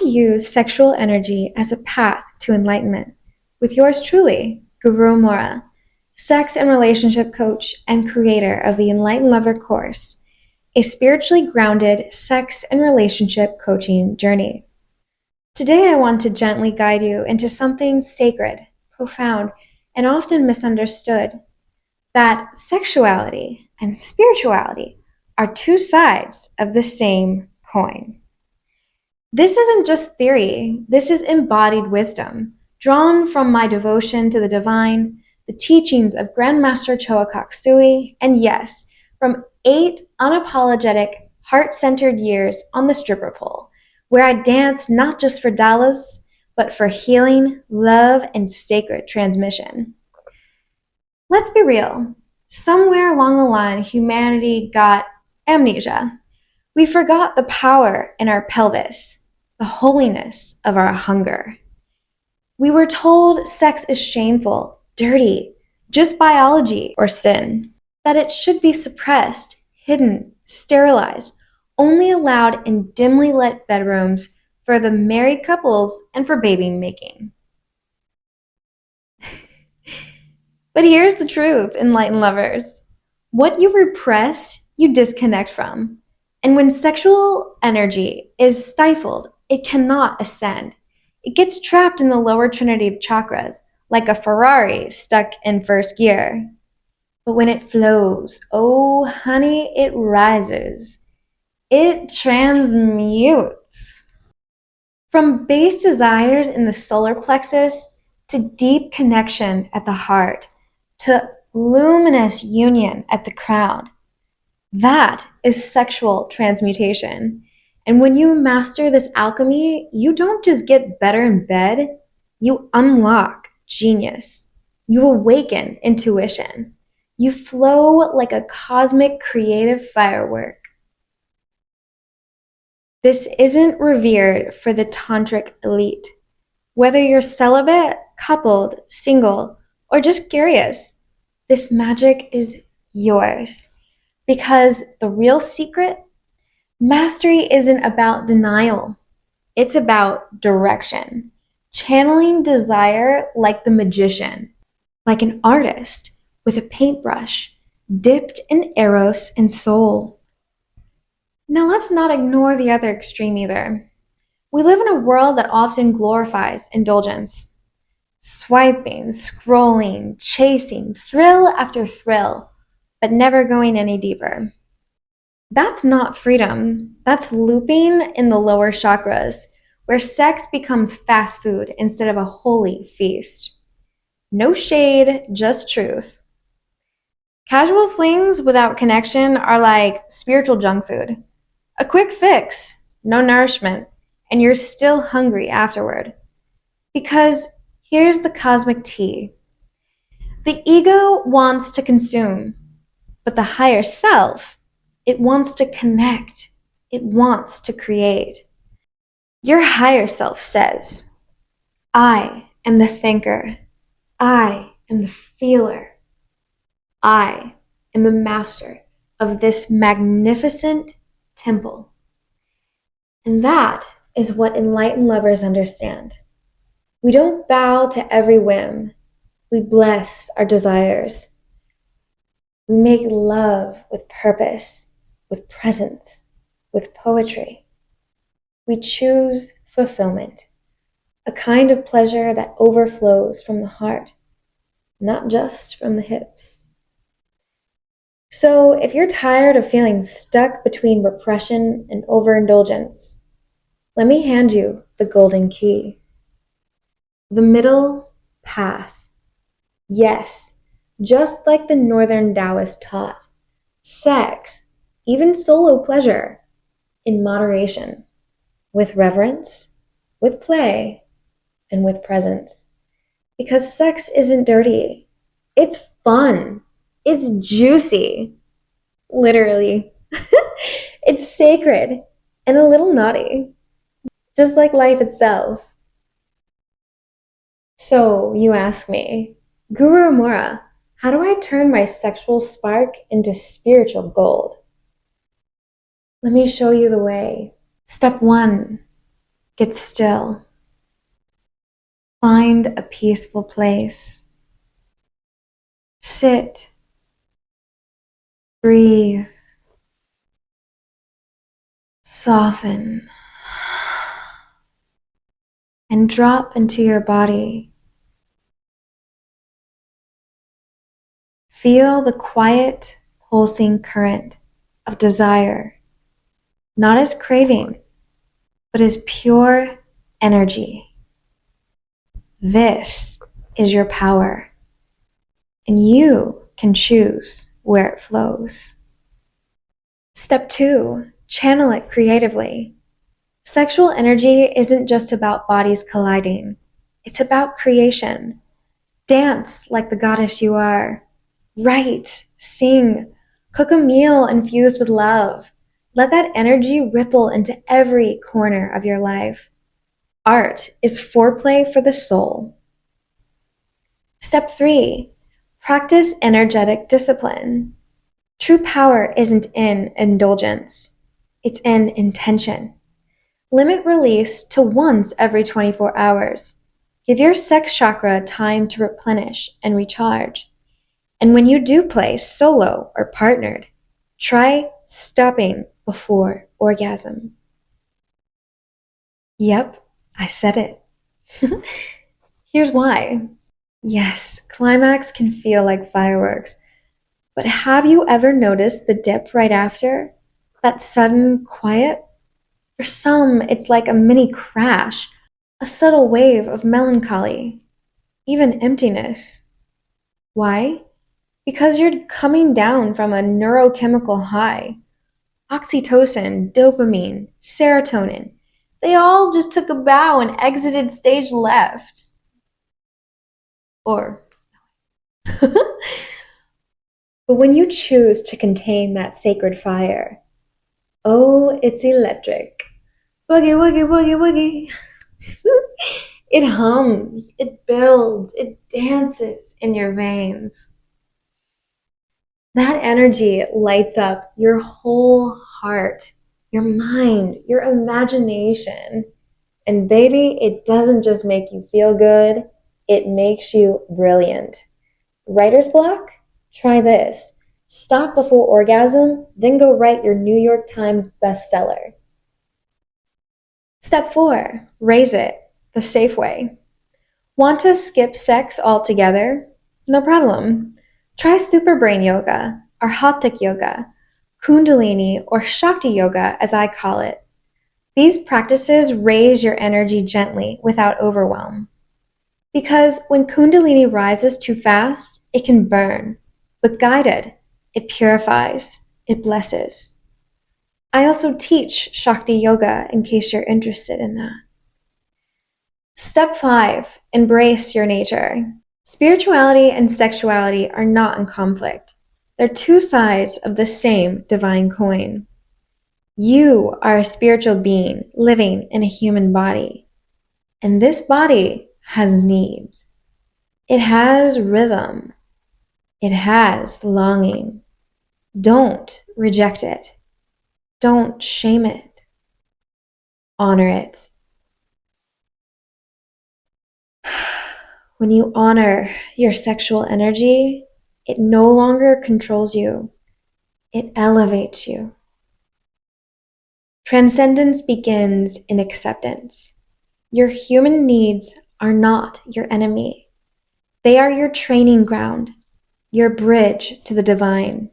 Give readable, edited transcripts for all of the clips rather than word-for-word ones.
to use sexual energy as a path to enlightenment with yours truly, Guru Amorah, sex and relationship coach and creator of the Enlightened Lover Course, a spiritually grounded sex and relationship coaching journey. Today, I want to gently guide you into something sacred, profound, and often misunderstood, that sexuality and spirituality are two sides of the same coin. This isn't just theory, this is embodied wisdom, drawn from my devotion to the divine, the teachings of Grandmaster Choa Kok Sui, and yes, from 8 unapologetic, heart-centered years on the stripper pole, where I danced not just for dollars, but for healing, love, and sacred transmission. Let's be real. Somewhere along the line, humanity got amnesia. We forgot the power in our pelvis, the holiness of our hunger. We were told sex is shameful, dirty, just biology or sin, that it should be suppressed, hidden, sterilized, only allowed in dimly lit bedrooms for the married couples and for baby making. But here's the truth, enlightened lovers. What you repress, you disconnect from. And when sexual energy is stifled, it cannot ascend. It gets trapped in the lower trinity of chakras, like a Ferrari stuck in first gear. But when it flows, oh honey, it rises. It transmutes. From base desires in the solar plexus to deep connection at the heart to luminous union at the crown. That is sexual transmutation. And when you master this alchemy, you don't just get better in bed, you unlock genius. You awaken intuition. You flow like a cosmic creative firework. This isn't revered for the tantric elite. Whether you're celibate, coupled, single, or just curious, this magic is yours. Because the real secret, mastery isn't about denial. It's about direction. Channeling desire like the magician, like an artist with a paintbrush, dipped in eros and soul. Now let's not ignore the other extreme either. We live in a world that often glorifies indulgence. Swiping, scrolling, chasing, thrill after thrill, but never going any deeper. That's not freedom. That's looping in the lower chakras, where sex becomes fast food instead of a holy feast. No shade, just truth. Casual flings without connection are like spiritual junk food. A quick fix, no nourishment, and you're still hungry afterward. Because here's the cosmic tea. The ego wants to consume, but the higher self, it wants to connect. It wants to create. Your higher self says, I am the thinker. I am the feeler. I am the master of this magnificent temple. And that is what enlightened lovers understand. We don't bow to every whim. We bless our desires. We make love with purpose, with presence, with poetry. We choose fulfillment, a kind of pleasure that overflows from the heart, not just from the hips. So if you're tired of feeling stuck between repression and overindulgence, let me hand you the golden key. The middle path. Yes, just like the Northern Taoists taught, sex, even solo pleasure, in moderation, with reverence, with play, and with presence. Because sex isn't dirty. It's fun. It's juicy. Literally. It's sacred and a little naughty, just like life itself. So you ask me, Guru Amorah, how do I turn my sexual spark into spiritual gold? Let me show you the way. Step 1, Get still. Find a peaceful place. Sit. Breathe. Soften. And drop into your body. Feel the quiet, pulsing current of desire, not as craving, but as pure energy. This is your power, and you can choose where it flows. Step 2, channel it creatively. Sexual energy isn't just about bodies colliding. It's about creation. Dance like the goddess you are. Write, sing, cook a meal infused with love. Let that energy ripple into every corner of your life. Art is foreplay for the soul. Step 3, practice energetic discipline. True power isn't in indulgence. It's in intention. Limit release to once every 24 hours. Give your sex chakra time to replenish and recharge. And when you do play solo or partnered, try stopping before orgasm. Yep, I said it. Here's why. Yes, climax can feel like fireworks, but have you ever noticed the dip right after? That sudden quiet? For some, it's like a mini crash, a subtle wave of melancholy, even emptiness. Why? Because you're coming down from a neurochemical high. Oxytocin, dopamine, serotonin, they all just took a bow and exited stage left. Or, but when you choose to contain that sacred fire, oh, it's electric. Boogie, woogie, woogie, woogie. It hums, it builds, it dances in your veins. That energy lights up your whole heart, your mind, your imagination. And baby, it doesn't just make you feel good, it makes you brilliant. Writer's block? Try this. Stop before orgasm, then go write your New York Times bestseller. Step 4, raise it the safe way. Want to skip sex altogether? No problem. Try super brain yoga, or Hatha yoga, Kundalini, or Shakti yoga as I call it. These practices raise your energy gently without overwhelm. Because when Kundalini rises too fast, it can burn. But guided, it purifies, it blesses. I also teach Shakti yoga in case you're interested in that. Step 5, embrace your nature. Spirituality and sexuality are not in conflict. They're two sides of the same divine coin. You are a spiritual being living in a human body. And this body has needs. It has rhythm. It has longing. Don't reject it. Don't shame it. Honor it. When you honor your sexual energy, it no longer controls you. It elevates you. Transcendence begins in acceptance. Your human needs are not your enemy. They are your training ground, your bridge to the divine.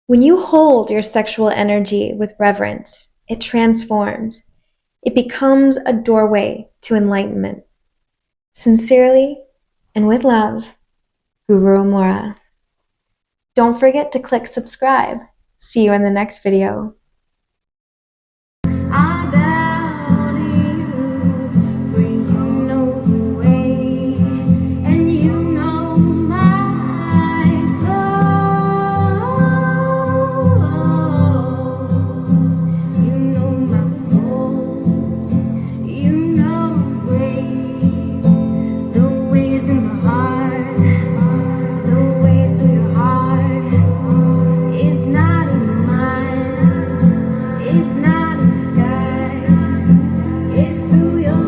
When you hold your sexual energy with reverence, it transforms. It becomes a doorway to enlightenment. Sincerely and with love, Guru Amorah. Don't forget to click subscribe. See you in the next video. It's not in your mind. through your